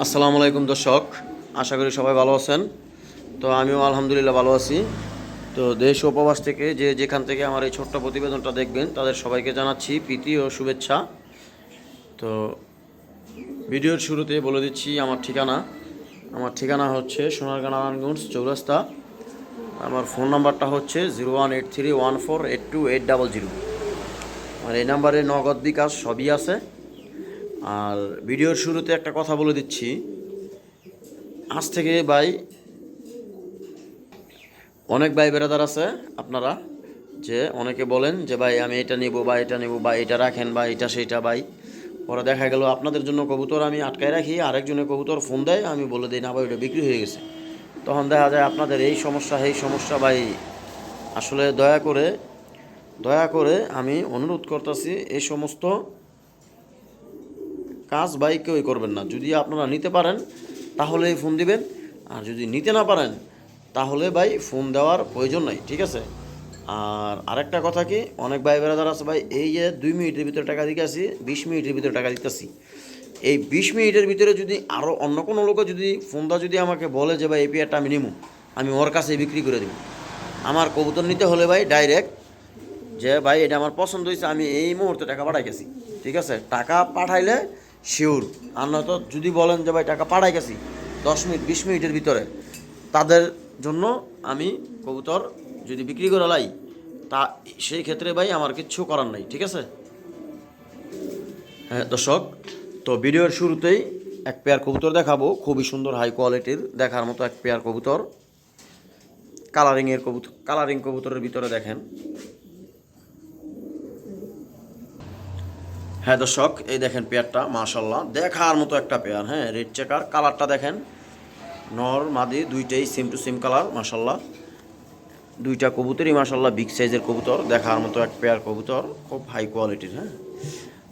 আসসালামু আলাইকুম দর্শক, আশা করি সবাই ভালো আছেন। তো আমিও আলহামদুলিল্লাহ ভালো আছি। তো দেশ ও প্রবাস থেকে যে যেখান থেকে আমার এই ছোট্ট প্রতিবেদনটা দেখবেন তাদের সবাইকে জানাচ্ছি প্রীতি ও শুভেচ্ছা। তো ভিডিওর শুরুতে বলে দিচ্ছি আমার ঠিকানা হচ্ছে সোনারগাঁ নারায়ণগঞ্জ চৌরাস্তা। আমার ফোন নাম্বারটা হচ্ছে 0183148280। আর এই নাম্বারে নগদ বিকাশ সবই আছে। আর ভিডিওর শুরুতে একটা কথা বলে দিচ্ছি, আজ থেকে ভাই অনেক ভাই বেরাদার আছে আপনারা, যে অনেকে বলেন যে ভাই আমি এটা নেব বা এটা নেব বা এটা রাখেন বা এটা সেইটা ভাই। পরে দেখা গেল আপনাদের জন্য কবুতর আমি আটকায় রাখি, আরেকজনের কবুতর ফোন দেয়, আমি বলে দিই না ভাই ওটা বিক্রি হয়ে গেছে। তখন দেখা যায় আপনাদের এই সমস্যা ভাই। আসলে দয়া করে আমি অনুরোধ করতেছি, এই সমস্ত কাজ ভাই কেউই করবেন না। যদি আপনারা নিতে পারেন তাহলে ফোন দিবেন, আর যদি নিতে না পারেন তাহলে ভাই ফোন দেওয়ার প্রয়োজন নাই, ঠিক আছে? আর আরেকটা কথা কি, অনেক ভাই বেড়াদার আছে ভাই, এই যে 2 মিনিটের ভিতরে টাকা দিতেছি, 20 মিনিটের ভিতরে টাকা দিতেছি। এই 20 মিনিটের ভিতরে যদি আরও অন্য কোনো লোকে যদি ফোনটা যদি আমাকে বলে যে ভাই এই পেয়ারটা আমি নিবো, আমি ওর কাছে বিক্রি করে দেবো। আমার কবুতর নিতে হলে ভাই ডাইরেক্ট যে ভাই এটা আমার পছন্দ হয়েছে, আমি এই মুহূর্তে টাকা পাঠাই গেছি, ঠিক আছে? টাকা পাঠাইলে শিওর। আর নয়তো যদি বলেন যে ভাই টাকা পাঠাই গেছি 10 মিনিট 20 মিনিটের ভিতরে, তাদের জন্য আমি কবুতর যদি বিক্রি করে লাই, তা সেই ক্ষেত্রে ভাই আমার কিচ্ছু করার নাই, ঠিক আছে? হ্যাঁ দর্শক, তো ভিডিওর শুরুতেই এক পেয়ার কবুতর দেখাবো, খুবই সুন্দর হাই কোয়ালিটির দেখার মতো এক পেয়ার কবুতর। কালারিং কবুতরের ভিতরে দেখেন। হ্যাঁ দর্শক, এই দেখেন পেয়ারটা, মাশাল্লাহ দেখার মতো একটা পেয়ার। হ্যাঁ, রেড চেকার, কালারটা দেখেন, নর মাদি দুইটাই সেম টু সেম কালার। মাশাল্লাহ দুইটা কবুতরই মাশাল্লাহ বিগ সাইজের কবুতর, দেখার মতো এক পেয়ার কবুতর, খুব হাই কোয়ালিটির। হ্যাঁ,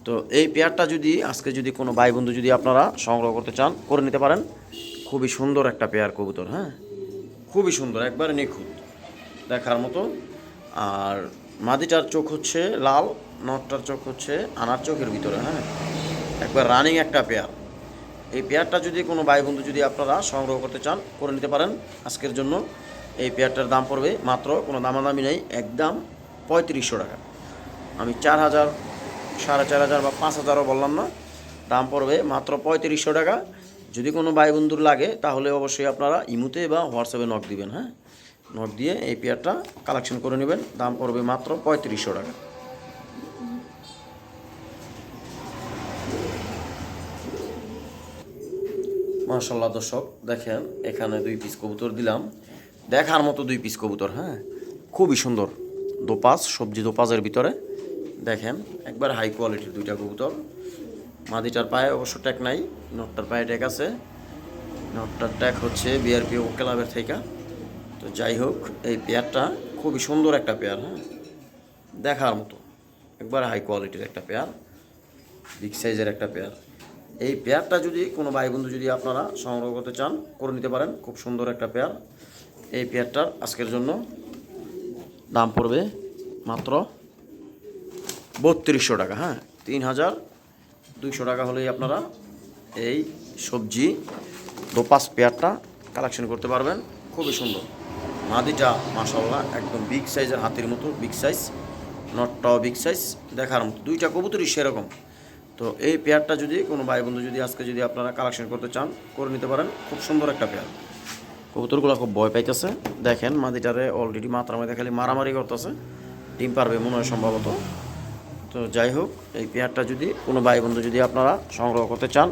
তো এই পেয়ারটা যদি আজকে যদি কোনো ভাই বন্ধু যদি আপনারা সংগ্রহ করতে চান, করে নিতে পারেন। খুবই সুন্দর একটা পেয়ার কবুতর। হ্যাঁ, খুবই সুন্দর, একবারে নিখুঁত, দেখার মতো। আর মাদিটার চোখ হচ্ছে লাল, নটটার চোখ হচ্ছে আনার চোখের ভিতরে। হ্যাঁ, একবার রানিং একটা পেয়ার। এই পেয়ারটা যদি কোনো ভাই বন্ধু যদি আপনারা সংগ্রহ করতে চান, করে নিতে পারেন আজকের জন্য। এই পেয়ারটার দাম পড়বে মাত্র, কোনো দামাদামি নেই, একদম 3500 টাকা। আমি 4000, 4500 বা 5000ও বললাম না, দাম পড়বে মাত্র 3500 টাকা। যদি কোনো ভাই বন্ধুর লাগে তাহলে অবশ্যই আপনারা ইমুতে বা হোয়াটসঅ্যাপে নক দিবেন। হ্যাঁ, নক দিয়ে এই পেয়ারটা কালেকশন করে নেবেন, দাম পড়বে মাত্র 3500 টাকা। মাশাল্লাহ দর্শক দেখেন, এখানে 2 পিস কবুতর দিলাম, দেখার মতো 2 পিস কবুতর। হ্যাঁ, খুবই সুন্দর, দোপাস, সবজি দোপাসের ভিতরে দেখেন, একবার হাই কোয়ালিটির দুইটা কবুতর। মাদিটার পায়ে অবশ্য ট্যাগ নাই, নটটার পায়ে ট্যাগ আছে। নটটার ট্যাগ হচ্ছে বিআরপি ও ক্লাবের থেকে। তো যাই হোক, এই পেয়ারটা খুবই সুন্দর একটা পেয়ার। হ্যাঁ, দেখার মতো একবার হাই কোয়ালিটির একটা পেয়ার, বিগ সাইজের একটা পেয়ার। এই পেয়ারটা যদি কোনো ভাই বন্ধু যদি আপনারা সংগ্রহ করতে চান, করে নিতে পারেন, খুব সুন্দর একটা পেয়ার। এই পেয়ারটার আজকের জন্য দাম পড়বে মাত্র 3200 টাকা। হ্যাঁ, 3200 টাকা হলেই আপনারা এই সবজি দোপাস পেয়ারটা কালেকশন করতে পারবেন। খুবই সুন্দর, মাদিটা মাশাআল্লাহ একদম বিগ সাইজের, হাতির মতো বিগ সাইজ, নটটাও বিগ সাইজ, দেখার মতো দুইটা কবুতরই সেরকম। তো এই পেয়ারটা যদি কোনো ভাই বন্ধু যদি আজকে যদি আপনারা কালেকশন করতে চান, করে নিতে পারেন, খুব সুন্দর একটা পেয়ার। কবুতরগুলো খুব ভয় পাইতেছে, দেখেন মাদিটারে অলরেডি মাত্রার মধ্যে খালি মারামারি করতেছে, ডিম পারবে মনে হয় সম্ভবত। তো যাই হোক, এই পেয়ারটা যদি কোনো ভাই বন্ধু যদি আপনারা সংগ্রহ করতে চান,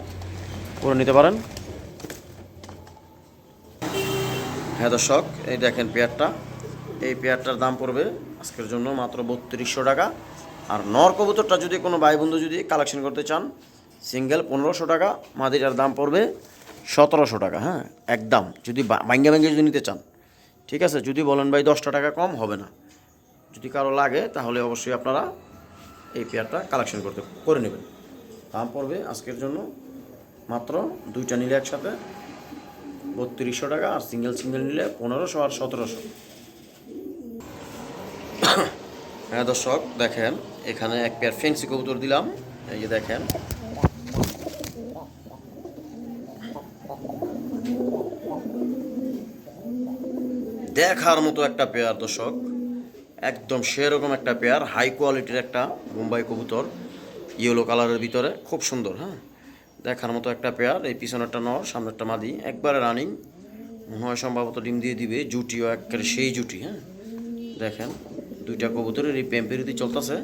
করে নিতে পারেন। হ্যাঁ দর্শক, এই দেখেন পেয়ারটা, এই পেয়ারটার দাম পড়বে আজকের জন্য মাত্র 3200 টাকা। আর নর কবুতরটা যদি কোনো ভাই বন্ধু যদি কালেকশন করতে চান, সিঙ্গেল 1500 টাকা, মাদিটার দাম পড়বে 1700 টাকা। হ্যাঁ, একদম যদি ভাঙ্গে যদি নিতে চান, ঠিক আছে? যদি বলেন ভাই 10টা টাকা কম হবে না, যদি কারো লাগে তাহলে অবশ্যই আপনারা এই পেয়ারটা কালেকশন করে নেবেন। দাম পড়বে আজকের জন্য মাত্র, দুইটা নিলে একসাথে 3200 টাকা, আর সিঙ্গেল নিলে 1500 আর 1700। হ্যাঁ দর্শক দেখেন, এখানে এক পেয়ার ফেন্সি কবুতর দিলাম, এই যে দেখেন, দেখার মতো একটা পেয়ার দর্শক, একদম সেরকম একটা পেয়ার, হাই কোয়ালিটির একটা বোম্বাই কবুতর, ইয়েলো কালারের ভিতরে, খুব সুন্দর। হ্যাঁ, দেখার মতো একটা পেয়ার। এই পিছনেরটা নর, সামনেরটা মাদি, একবারে রানিং, মনে হয় সম্ভবত ডিম দিয়ে দিবে। জুটিও একেবারে সেই জুটি। হ্যাঁ, দেখেন দুইটা কবুতরের এই পেম্পেরিতি চলতেছে,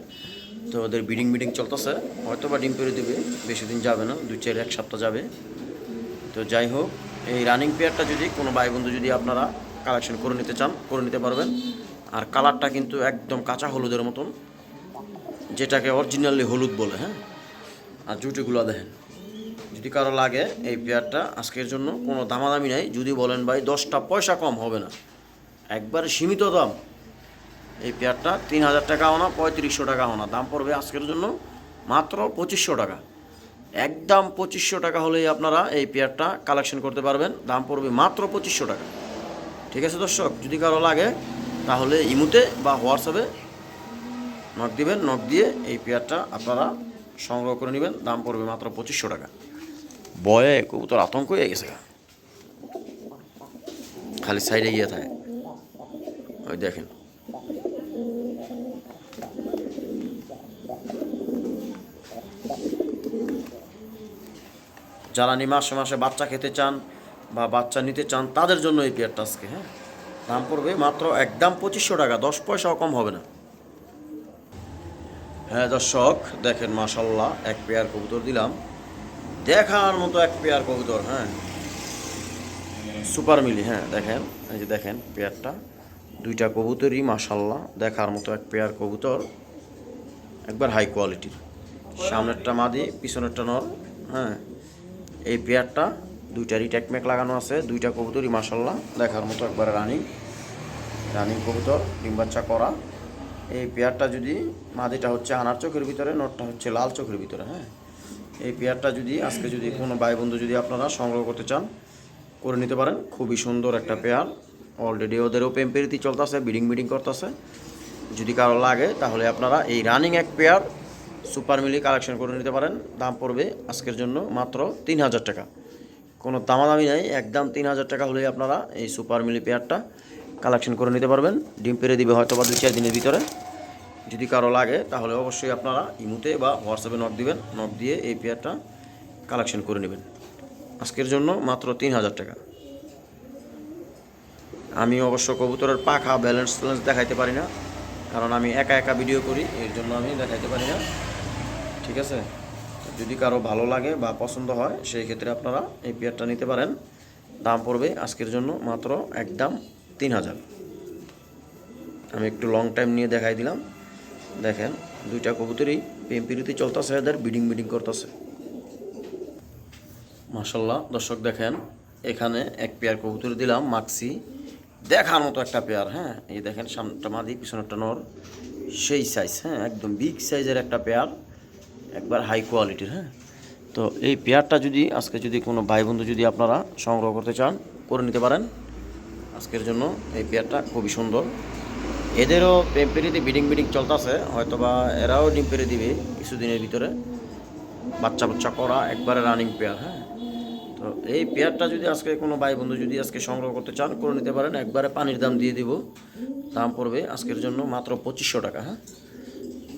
তো ওদের ব্রিডিং চলতেছে, হয়তো বা ডিম পেরে দেবে, বেশি দিন যাবে না, 2-4 সপ্তাহ যাবে। তো যাই হোক, এই রানিং পেয়ারটা যদি কোনো ভাই বন্ধু যদি আপনারা কালেকশন করে নিতে চান, করে নিতে পারবেন। আর কালারটা কিন্তু একদম কাঁচা হলুদের মতন, যেটাকে অরিজিনালি হলুদ বলে। হ্যাঁ, আর জুটিগুলো দেখেন, যদি কারো লাগে এই পেয়ারটা আজকের জন্য কোনো দামাদামি নাই। যদি বলেন ভাই 10টা পয়সা কম হবে না, একবারে সীমিত দাম। এই পেয়ারটা 3000 টাকাও না, 3500 টাকাও না, দাম পড়বে আজকের জন্য মাত্র 2500 টাকা। একদম 2500 টাকা হলেই আপনারা এই পেয়ারটা কালেকশন করতে পারবেন, দাম পড়বে মাত্র 2500 টাকা। ঠিক আছে দর্শক, যদি কারো লাগে তাহলে ইমুতে বা হোয়াটসঅ্যাপে নক দিবেন, নক দিয়ে এই পেয়ারটা আপনারা সংগ্রহ করে নেবেন, দাম পড়বে মাত্র 2500 টাকা। বয়ে কবুতর আতঙ্ক হয়ে গেছে, খালি সাইডে গিয়ে থাকে। ওই দেখেন, যারা মাসে মাসে বাচ্চা খেতে চান বা বাচ্চা নিতে চান তাদের জন্য এই পেয়ারটা আজকে। হ্যাঁ, দাম পড়বে মাত্র একদম 2500 টাকা, 10 পয়সাও কম হবে না। হ্যাঁ দর্শক, দেখেন মাশাল্লাহ, এক পেয়ার কবুতর দিলাম, দেখার মতো এক পেয়ার কবুতর। হ্যাঁ, সুপার মিলি। হ্যাঁ দেখেন, এই যে দেখেন পেয়ারটা, দুইটা কবুতরই মাশাল্লাহ দেখার মতো এক পেয়ার কবুতর, একবার হাই কোয়ালিটির। সামনেরটা মাদি, পিছনেরটা নর। হ্যাঁ, এই পেয়ারটা দুইটারই ট্যাকম্যাক লাগানো আছে, দুইটা কবুতরই মাশাল্লাহ দেখার মতো একবারে রানিং কবুতর, ডিম বাচ্চা করা। এই পেয়ারটা যদি, মাদিটা হচ্ছে হানার চোখের ভিতরে, নটটা হচ্ছে লাল চোখের ভিতরে। হ্যাঁ, এই পেয়ারটা যদি আজকে যদি কোনো ভাই বন্ধু যদি আপনারা সংগ্রহ করতে চান, করে নিতে পারেন। খুবই সুন্দর একটা পেয়ার, অলরেডি ওদেরও পেম্পেরিতি চলতেছে, ব্রিডিং করতেছে। যদি কারো লাগে তাহলে আপনারা এই রানিং এক পেয়ার সুপার মিলি কালেকশন করে নিতে পারেন, দাম পড়বে আজকের জন্য মাত্র 3000 টাকা। কোনো দামাদামি নাই, একদম 3000 টাকা হলেই আপনারা এই সুপার মিলি পেয়ারটা কালেকশন করে নিতে পারবেন। ডিম পেরে দিবে হয়তো বা 2-4 দিনের ভিতরে। যদি কারো লাগে তাহলে অবশ্যই আপনারা ইমুতে বা হোয়াটসঅ্যাপে নক দিবেন, নক দিয়ে এই পেয়ারটা কালেকশন করে নেবেন। আজকের জন্য মাত্র 3000 টাকা। আমি অবশ্য কবুতরের পাখা ব্যালেন্স দেখাইতে পারি না, কারণ আমি একা ভিডিও করি, এর জন্য আমি দেখাইতে পারি না। ঠিক আছে, যদি কারো ভালো লাগে বা পছন্দ হয় সেই ক্ষেত্রে আপনারা এই পেয়ারটা নিতে পারেন, দাম পড়বে আজকের জন্য মাত্র একদম 3000। আমি একটু লং টাইম নিয়ে দেখাই দিলাম। দেখেন দুইটা কবুতরই পেম্পিরিতে চলতেছে, এদের ব্রিডিং করতেছে মাশাল্লাহ। দর্শক দেখেন, এখানে এক পেয়ার কবুতর দিলাম মাক্সি, দেখার মতো একটা পেয়ার। হ্যাঁ, এই দেখেন সামনেরটা মাদি, পিছনেরটা নর, সেই সাইজ। হ্যাঁ, একদম বিগ সাইজের একটা পেয়ার, একবার হাই কোয়ালিটির। হ্যাঁ, তো এই পেয়ারটা যদি আজকে যদি কোনো ভাই বন্ধু যদি আপনারা সংগ্রহ করতে চান, করে নিতে পারেন আজকের জন্য। এই পেয়ারটা খুবই সুন্দর, এদেরও পেম্পেরিতে ব্রিডিং চলতেছে, হয়তো বা এরাও ডিম পেরে দিবে কিছুদিনের ভিতরে, বাচ্চা করা, একবারে রানিং পেয়ার। হ্যাঁ, তো এই পেয়ারটা যদি আজকে কোনো ভাই বন্ধু যদি আজকে সংগ্রহ করতে চান, করে নিতে পারেন, একবারে পানির দাম দিয়ে দিব, দাম পড়বে আজকের জন্য মাত্র 2500 টাকা। হ্যাঁ,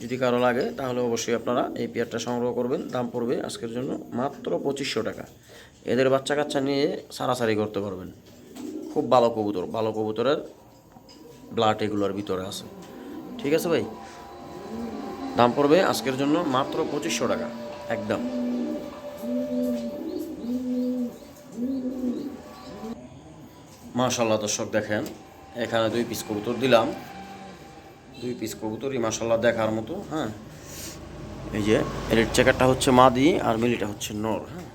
যদি কারো লাগে তাহলে অবশ্যই আপনারা এই পেয়ারটা সংগ্রহ করবেন, দাম পড়বে আজকের জন্য মাত্র 2500 টাকা। এদের বাচ্চা কাচ্চা নিয়ে সারাসারি করতে পারবেন, খুব ভালো কবুতর, ভালো কবুতরের ব্লাড এগুলোর ভিতরে আছে। ঠিক আছে ভাই, দাম পড়বে আজকের জন্য মাত্র 2500 টাকা একদম। মাশাল্লাহ দর্শক দেখেন, এখানে 2 পিস কবুতর দিলাম, 2 পিস কবুতরই মাশাল্লাহ দেখার মতো। হ্যাঁ, এই যে রেড চেকারটা হচ্ছে মাদি আর মিলিটা হচ্ছে নর। হ্যাঁ,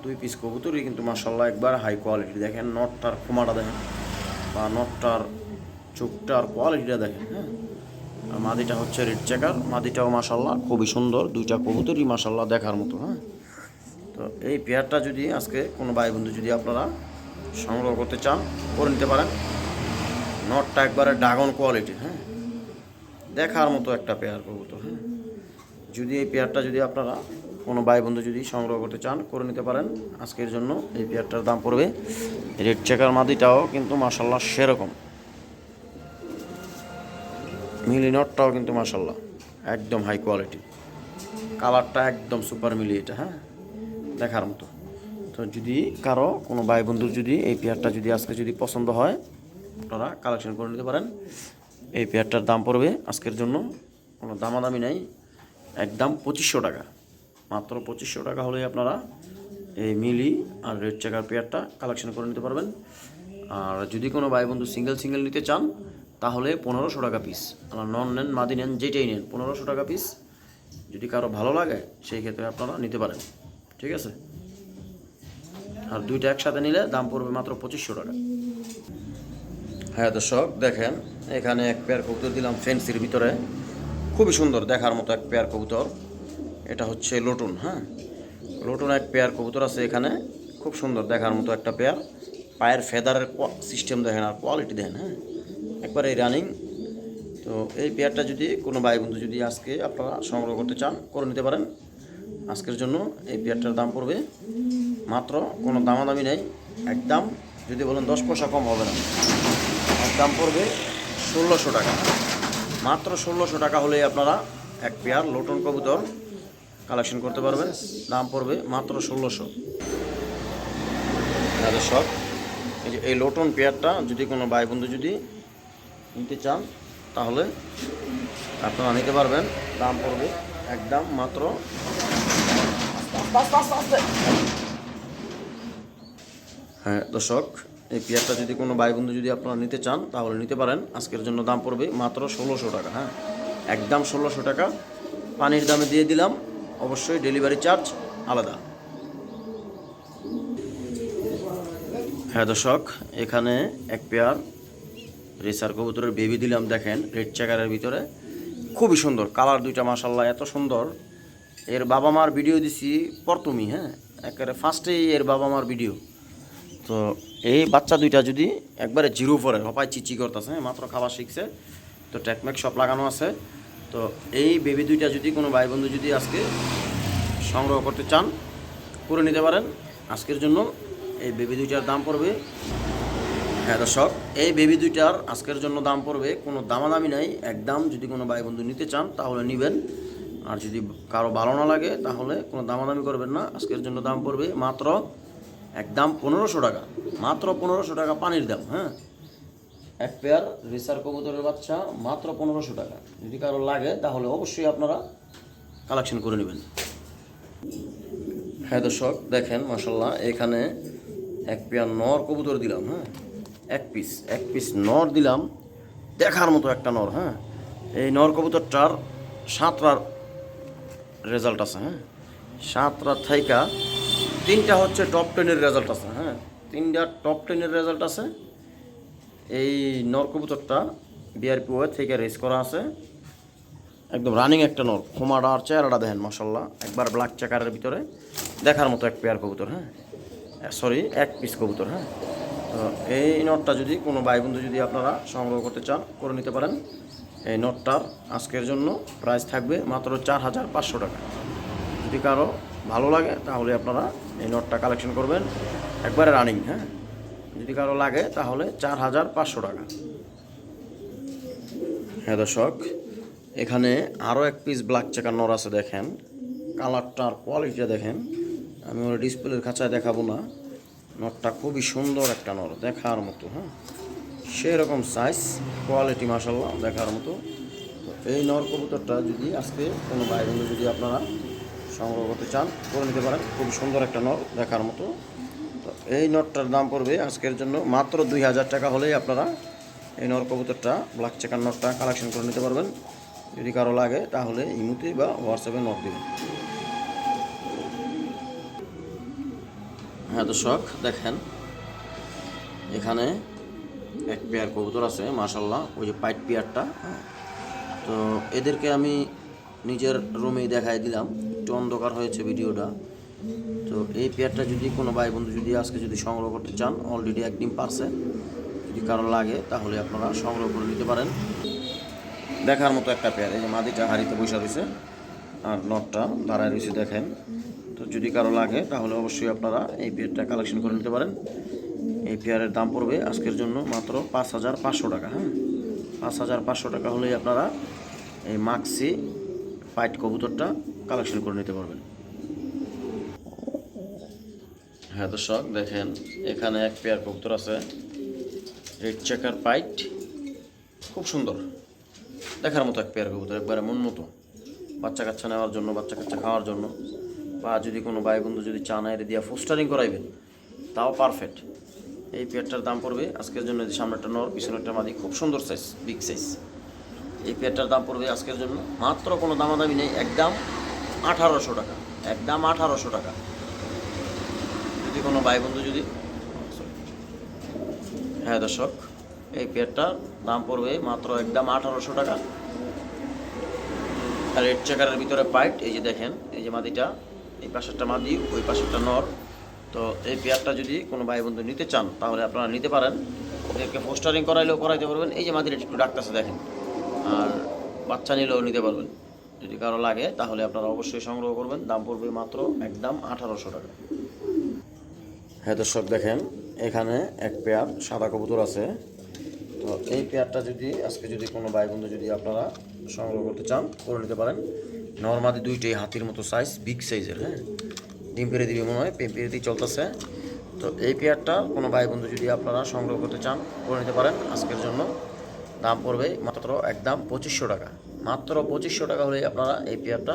2 পিস কবুতরই কিন্তু মাশাল্লাহ একবার হাই কোয়ালিটি। দেখেন নটটার খোমাটা দেখেন, বা নটটার চোখটার কোয়ালিটিটা দেখেন। হ্যাঁ, আর মাদিটা হচ্ছে রেড চেকার, মাদিটাও মাশাল্লাহ খুবই সুন্দর, দুইটা কবুতরই মাশাল্লাহ দেখার মতো। হ্যাঁ, তো এই পেয়ারটা যদি আজকে কোনো ভাই বন্ধু যদি আপনারা সংগ্রহ করতে চান, করে নিতে পারেন। নটটা একবারে ড্রাগন কোয়ালিটির। হ্যাঁ, দেখার মতো একটা পেয়ার কবুতর। হ্যাঁ, যদি এই পেয়ারটা যদি আপনারা কোনো ভাই বন্ধু যদি সংগ্রহ করতে চান করে নিতে পারেন। আজকের জন্য এই পেয়ারটার দাম পড়বে, রেড চেকার মাদিটাও কিন্তু মাশাল্লাহ সেরকম, মিলি নটটাও কিন্তু মাশাল্লাহ একদম হাই কোয়ালিটি, কালারটা একদম সুপার মিলি এটা, হ্যাঁ দেখার মতো। তো যদি কারো কোনো ভাই বন্ধুর যদি এই পেয়ারটা যদি আজকে যদি পছন্দ হয়, আপনারা কালেকশন করে নিতে পারেন। এই পেয়ারটার দাম পড়বে আজকের জন্য কোনো দামাদামি নেই, একদম 2500 টাকা, মাত্র 2500 টাকা হলেই আপনারা এই মিলি আর রেড চেকার পেয়ারটা কালেকশন করে নিতে পারবেন। আর যদি কোনো ভাই বন্ধু সিঙ্গেল সিঙ্গেল নিতে চান তাহলে 1500 টাকা পিস, আর নন নেন মাদি নেন যেটাই নেন 1500 টাকা পিস। যদি কারো ভালো লাগে সেই ক্ষেত্রে আপনারা নিতে পারেন, ঠিক আছে। আর দুইটা একসাথে নিলে দাম পড়বে মাত্র 2500 টাকা। হ্যাঁ দর্শক দেখেন, এখানে এক পেয়ার কবুতর দিলাম ফেন্সির ভিতরে, খুবই সুন্দর দেখার মতো এক পেয়ার কবুতর। এটা হচ্ছে লটুন, হ্যাঁ লটুন এক পেয়ার কবুতর আছে এখানে, খুব সুন্দর দেখার মতো একটা পেয়ার। পায়ের ফেদারের সিস্টেম দেখেন আর কোয়ালিটি দেখেন, হ্যাঁ একবার এই রানিং। তো এই পেয়ারটা যদি কোনো ভাই বন্ধু যদি আজকে আপনারা সংগ্রহ করতে চান করে নিতে পারেন। আজকের জন্য এই পেয়ারটার দাম পড়বে মাত্র, কোনো দামাদামি নেই, একদম যদি বলেন 10 পয়সা কম হবে না, একদম পড়বে 1600 টাকা, মাত্র 1600 টাকা হলেই আপনারা এক পেয়ার লটন কবুতর কালেকশন করতে পারবেন। দাম পড়বে মাত্র 1600। দর্শক এই যে এই লটন পেয়ারটা যদি কোনো ভাই বন্ধু যদি নিতে চান তাহলে আপনারা নিতে পারবেন। দাম পড়বে একদম মাত্র, হ্যাঁ দর্শক এই পেয়ারটা যদি কোনো ভাই বন্ধু যদি আপনারা নিতে চান তাহলে নিতে পারেন। আজকের জন্য দাম পড়বে মাত্র 1600 টাকা, হ্যাঁ একদম 1600 টাকা। পানির দামে দিয়ে দিলাম, অবশ্যই ডেলিভারি চার্জ আলাদা। হ্যাঁ দর্শক এখানে এক পেয়ার রেসার কবুতরের বেবি দিলাম, দেখেন রেড চেকারের ভিতরে, খুবই সুন্দর কালার দুইটা মাশাল্লাহ এত সুন্দর। এর বাবা মার ভিডিও দিছি প্রথমেই, হ্যাঁ একেবারে ফার্স্টেই এর বাবা মার ভিডিও। তো এই বাচ্চা দুইটা যদি একবারে জিরো পরে হপায় চিচি করতেছে, হ্যাঁ মাত্র খাবার শিখছে, তো ট্যাকম্যাক সব লাগানো আছে। তো এই বেবি দুইটা যদি কোনো ভাই বন্ধু যদি আজকে সংগ্রহ করতে চান করে নিতে পারেন। আজকের জন্য এই বেবি দুইটার দাম পড়বে, হ্যাঁ দর্শক এই বেবি দুইটার আজকের জন্য দাম পড়বে, কোনো দামাদামি নাই, একদম যদি কোনো ভাই বন্ধু নিতে চান তাহলে নেবেন। আর যদি কারো ভালো না লাগে তাহলে কোনো দামাদামি করবেন না। আজকের জন্য দাম পড়বে মাত্র একদম 1500 টাকা, মাত্র 1500 টাকা পানির দাম, হ্যাঁ এক পেয়ার রেসার কবুতরের বাচ্চা মাত্র 1500 টাকা। যদি কারো লাগে তাহলে অবশ্যই আপনারা কালেকশন করে নেবেন। হ্যাঁ দর্শক দেখেন মাশাল্লাহ এখানে এক পেয়ার নর কবুতর দিলাম, হ্যাঁ এক পিস নর দিলাম, দেখার মতো একটা নর, হ্যাঁ এই নর কবুতরটার 7টার রেজাল্ট আছে, হ্যাঁ 7টা থাইকা 3টা হচ্ছে টপ 10-এর রেজাল্ট আছে, হ্যাঁ 3টা টপ 10-এর রেজাল্ট আছে। এই নর কবুতরটা বিআরপি থেকে রেস করা আছে, একদম রানিং একটা নর, খোমাটা আর চেহারাটা দেখেন মাশাল্লাহ একবার ব্ল্যাক চেকারের ভিতরে, দেখার মতো এক পেয়ার কবুতর, হ্যাঁ সরি এক পিস কবুতর, হ্যাঁ। তো এই নটটা যদি কোনো ভাই বন্ধু যদি আপনারা সংগ্রহ করতে চান করে নিতে পারেন। এই নটটার আজকের জন্য প্রাইস থাকবে মাত্র 4500 টাকা। যদি কারো ভালো লাগে তাহলে আপনারা এই নটটা কালেকশন করবেন, একবারে রানিং, হ্যাঁ যদি কারো লাগে তাহলে 4500 টাকা। হ্যাঁ দর্শক এখানে আরও এক পিস ব্ল্যাক চেকার নর আছে, দেখেন কালারটার কোয়ালিটিটা দেখেন, আমি ওর ডিসপ্লের খাঁচায় দেখাবো না। নরটা খুবই সুন্দর একটা নর দেখার মতো, হ্যাঁ সেরকম সাইজ কোয়ালিটি মাশাল্লাহ দেখার মতো। তো এই নর কবুতরটা যদি আজকে কোনো ভাই বন্ধু যদি আপনারা সংগ্রহ করতে চান করে নিতে পারেন, খুব সুন্দর একটা নর দেখার মতো। তো এই নটটার দাম পড়বে আজকের জন্য মাত্র 2000 টাকা হলেই আপনারা এই নর কবুতরটা ব্ল্যাক চেকার নটটা কালেকশন করে নিতে পারবেন। যদি কারো লাগে তাহলে ইমুতে বা হোয়াটসঅ্যাপে নক দেবেন। হ্যাঁ দর্শক দেখেন এখানে এক পেয়ার কবুতর আছে মাশাল্লাহ, ওই যে পাইট পেয়ারটা, তো এদেরকে আমি নিজের রুমেই দেখাই দিলাম, একটু অন্ধকার হয়েছে ভিডিওটা। তো এই পেয়ারটা যদি কোনো ভাই বন্ধু যদি আজকে যদি সংগ্রহ করতে চান অলরেডি এক ডিম পারছে, যদি কারো লাগে তাহলে আপনারা সংগ্রহ করে নিতে পারেন। দেখার মতো একটা পেয়ার, এই যে মাদিটা হাড়িতে বসে রয়েছে, আর নটটা দাঁড়ায় রয়েছে দেখেন। তো যদি কারো লাগে তাহলে অবশ্যই আপনারা এই পেয়ারটা কালেকশন করে নিতে পারেন। এই পেয়ারের দাম পড়বে আজকের জন্য মাত্র 5,500 টাকা। হ্যাঁ, 5,500 টাকা হলেই আপনারা এই মাক্সি পাইট কবুতরটা কালেকশন করে নিতে পারবেন। হ্যাঁ দর্শক দেখেন, এখানে এক পেয়ার কবুতর আছে, রেড চেকার পাইট, খুব সুন্দর দেখার মতো এক পেয়ার কবুতর, একবারে মন মতো। বাচ্চা কাচ্চা নেওয়ার জন্য, বাচ্চা কাচ্চা খাওয়ার জন্য, বা যদি কোনো ভাই বন্ধু যদি চান এর দিয়া ফোস্টারিং করাইবেন তাও পারফেক্ট। এই পেয়ারটার দাম পড়বে আজকের জন্য, সামনেরটা নর পিছনেরটা মাদি, খুব সুন্দর সাইজ, বিগ সাইজ। এই পেয়ারটার দাম পড়বে আজকের জন্য মাত্র, কোনো দামাদামি নেই, একদম 1800 টাকা, একদম 1800 টাকা। যদি কোনো ভাই বন্ধু যদি, হ্যাঁ দর্শক, এই পেয়ারটার দাম পড়বে মাত্র একদম 1800 টাকা। আর রেড চেকারের ভিতরে পাইট, এই যে দেখেন, এই যে মাদিটা, এই পাশেরটা মাদি, ওই পাশেরটা নর। তো এই পেয়ারটা যদি কোনো ভাই বন্ধু নিতে চান তাহলে আপনারা নিতে পারেন। ওদেরকে পোস্টারিং করাইলেও করাইতে পারবেন, এই যে মাদিটা একটু ডাকতেছে দেখেন, আর বাচ্চা নিলেও নিতে পারবেন। যদি কারো লাগে তাহলে আপনারা অবশ্যই সংগ্রহ করবেন। দাম পড়বে মাত্র একদম 1800 টাকা। হ্যাঁ দর্শক দেখেন, এখানে এক পেয়ার সাদা কবুতর আছে। তো এই পেয়ারটা যদি আজকে যদি কোনো ভাই বন্ধু যদি আপনারা সংগ্রহ করতে চান করে নিতে পারেন। নর্মাদি দুইটাই হাতির মতো সাইজ, বিগ সাইজের। হ্যাঁ, ডিম পেরে দিবে মনে হয়, পেরেতেই চলতেছে। তো এই পেয়ারটা কোনো ভাই বন্ধু যদি আপনারা সংগ্রহ করতে চান করে নিতে পারেন আজকের জন্য। দাম পড়বে মাত্র একদম 2500 টাকা। মাত্র 2500 টাকা হলেই আপনারা এই পেয়ারটা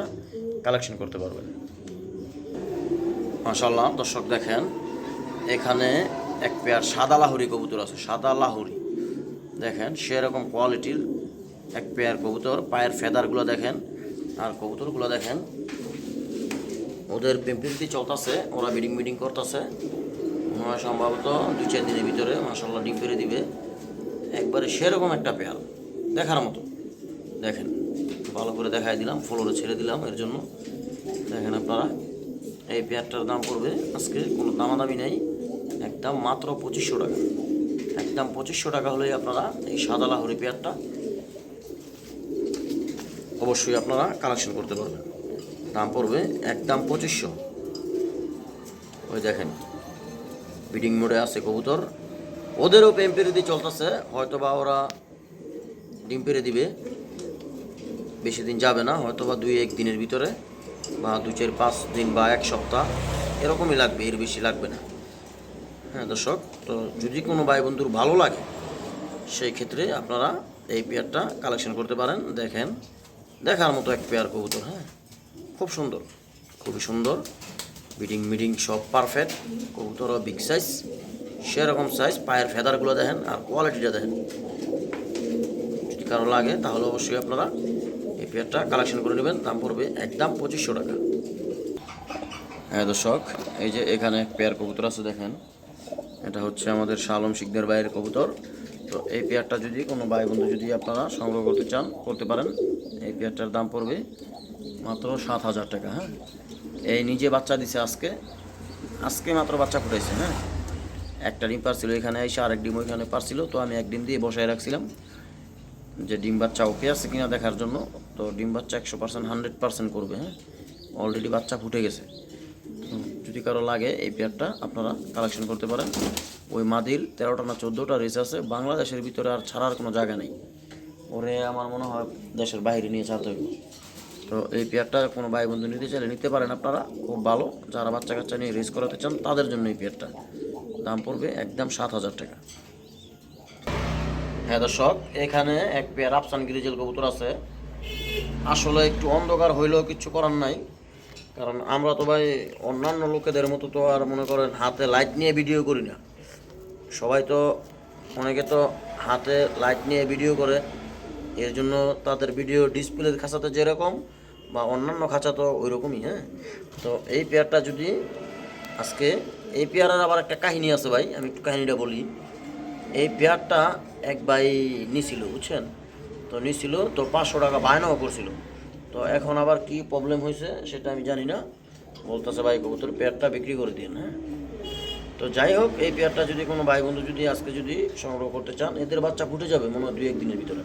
কালেকশন করতে পারবেন। মাশাআল্লাহ দর্শক দেখেন, এখানে এক পেয়ার সাদা লাহুরি কবুতর আছে, সাদা লাহুরি দেখেন, সেরকম কোয়ালিটির এক পেয়ার কবুতর। পায়ের ফেদারগুলো দেখেন, আর কবুতরগুলো দেখেন, ওদের পেম্পিলিটি চলতেছে, ওরা বিডিং করতেছে। মনে হয় সম্ভবত 2-4 দিনের ভিতরে মাশাআল্লাহ ডিম পেরে দিবে। একবারে সেরকম একটা পেয়ার দেখার মতো। দেখেন, ভালো করে দেখাই দিলাম, ফ্লোরে ছেড়ে দিলাম এর জন্য। দেখেন আপনারা, এই পেয়ারটার দাম পড়বে আজকে কোনো দামাদামি নেই, একদম মাত্র 2500 টাকা। একদম 2500 টাকা হলেই আপনারা এই সাদা লাহোরি পেয়ারটা অবশ্যই আপনারা কালেকশন করতে পারবেন। দাম পড়বে একদম 2500। ওই দেখেন, বিডিং মোডে আছে কবুতর, ওদেরও পেম পেরে দিয়ে চলতেছে, হয়তো বা ওরা ডিম পেরে দিবে, বেশি দিন যাবে না, হয়তো বা 2-1 দিনের ভিতরে, বা 2-4-5 দিন বা 1 সপ্তাহ এরকমই লাগবে, এর বেশি লাগবে না। হ্যাঁ দর্শক, তো যদি কোনো ভাই বন্ধুর ভালো লাগে সেই ক্ষেত্রে আপনারা এই পেয়ারটা কালেকশন করতে পারেন। দেখেন, দেখার মতো এক পেয়ার কবুতর। হ্যাঁ, খুব সুন্দর, খুবই সুন্দর, বিডিং সব পারফেক্ট, কবুতরও বিগ সাইজ, সেরকম সাইজ। পায়ের ফেদারগুলো দেখেন, আর কোয়ালিটিটা দেখেন। যদি কারো লাগে তাহলে অবশ্যই আপনারা এই পেয়ারটা কালেকশন করে নেবেন। দাম পড়বে একদম 2500 টাকা। হ্যাঁ দর্শক, এই যে এখানে এক পেয়ার কবুতর আছে দেখেন, এটা হচ্ছে আমাদের শালম শিকদার ভাইয়ের কবুতর। তো এই পেয়ারটা যদি কোনো ভাই বন্ধু যদি আপনারা সংগ্রহ করতে চান করতে পারেন। এই পেয়ারটার দাম পড়বে মাত্র 7000 টাকা। হ্যাঁ, এই নিজে বাচ্চা দিছে, আজকে মাত্র বাচ্চা ফুটাইছে। হ্যাঁ, একটা ডিম পারছিল, এখানে এসে আরেক ডিম ওইখানে পারছিল, তো আমি এক ডিম দিয়ে বসায় রাখছিলাম যে ডিম বাচ্চা ওকে আছে কিনা দেখার জন্য। তো ডিম বাচ্চা 100% 100% করবে। হ্যাঁ, অলরেডি বাচ্চা ফুটে গেছে। যদি কারো লাগে এই পেয়ারটা আপনারা কালেকশন করতে পারেন। ওই মাদির 13টা না 14টা রেস আছে, বাংলাদেশের ভিতরে আর ছাড়ার কোনো জায়গা নেই, ওরে আমার মনে হয় দেশের বাইরে নিয়ে ছাড়তে হবে। তো এই পেয়ারটা কোনো ভাই বন্ধু নিতে চাইলে নিতে পারেন আপনারা, খুব ভালো। যারা বাচ্চা কাচ্চা নিয়ে রেস করাতে চান তাদের জন্য এই পেয়ারটা দাম পড়বে একদম 7000 টাকা। হ্যাঁ দর্শক, এখানে এক পেয়ার আফসান গ্রিজেল কবুতর আছে। আসলে একটু অন্ধকার হইলেও কিচ্ছু করার নাই, কারণ আমরা তো ভাই অন্যান্য লোকেদের মতো তো আর মনে করেন হাতে লাইট নিয়ে ভিডিও করি না। সবাই তো, অনেকে তো হাতে লাইট নিয়ে ভিডিও করে, এর জন্য তাদের ভিডিও ডিসপ্লের খাঁচাতে যেরকম বা অন্যান্য খাঁচা তো ওই রকমই। হ্যাঁ, তো এই পেয়ারটা যদি আজকে, এই পেয়ারের আবার একটা কাহিনী আছে ভাই, আমি একটু কাহিনিটা বলি। এই পেয়ারটা এক ভাই নিছিল, বুঝছেন, তো নিছিল, তো 500 টাকা বায়নাও করছিল। তো এখন আবার কি প্রবলেম হয়েছে সেটা আমি জানি না, বলতেছে ভাই কবুতর পেয়ারটা বিক্রি করে দিন। হ্যাঁ, তো যাই হোক, এই পেয়ারটা যদি কোনো ভাই বন্ধু যদি আজকে যদি সংগ্রহ করতে চান, এদের বাচ্চা ফুটে যাবে মনে হয় 2-1 দিনের ভিতরে।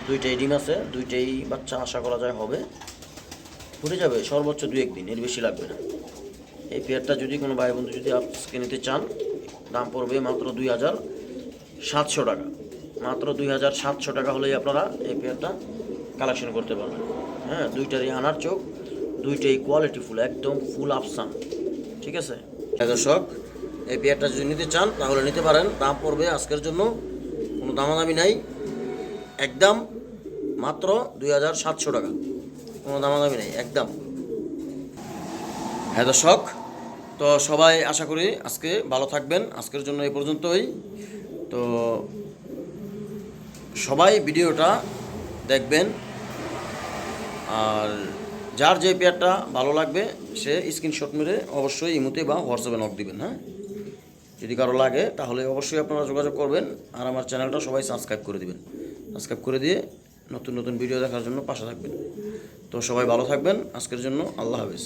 দুইটাই ডিম আছে, দুইটাই বাচ্চা আশা করা যায় হবে। ফুটে যাবে সর্বোচ্চ 2-1 দিন, এর বেশি লাগবে না। এই পেয়ারটা যদি কোনো ভাই বন্ধু যদি আজকে নিতে চান, দাম পড়বে মাত্র 2700 টাকা। মাত্র 2700 টাকা হলেই আপনারা এই পেয়ারটা কালেকশন করতে পারবেন। হ্যাঁ, দুইটারই আনার চোখ, দুইটাই কোয়ালিটিফুল, একদম ফুল আফসান। ঠিক আছে দর্শক, এই পেয়ারটা যদি নিতে চান তাহলে নিতে পারেন। দাম পড়বে আজকের জন্য কোনো দামাদামি নাই, একদম মাত্র 2700 টাকা, কোনো দামাদামি নেই, একদম। হ্যাঁ দর্শক, তো সবাই আশা করি আজকে ভালো থাকবেন। আজকের জন্য এই পর্যন্তই। তো সবাই ভিডিওটা দেখবেন, আর যার যে পেয়ারটা ভালো লাগবে সে স্ক্রিনশট মেরে অবশ্যই ইমোতে বা হোয়াটসঅ্যাপে নক দিবেন। হ্যাঁ, যদি কারো লাগে তাহলে অবশ্যই আপনারা যোগাযোগ করবেন। আর আমার চ্যানেলটা সবাই সাবস্ক্রাইব করে দিবেন। সাবস্ক্রাইব করে দিয়ে নতুন নতুন ভিডিও দেখার জন্য পাশে থাকবেন। তো সবাই ভালো থাকবেন। আজকের জন্য আল্লাহ হাফেজ।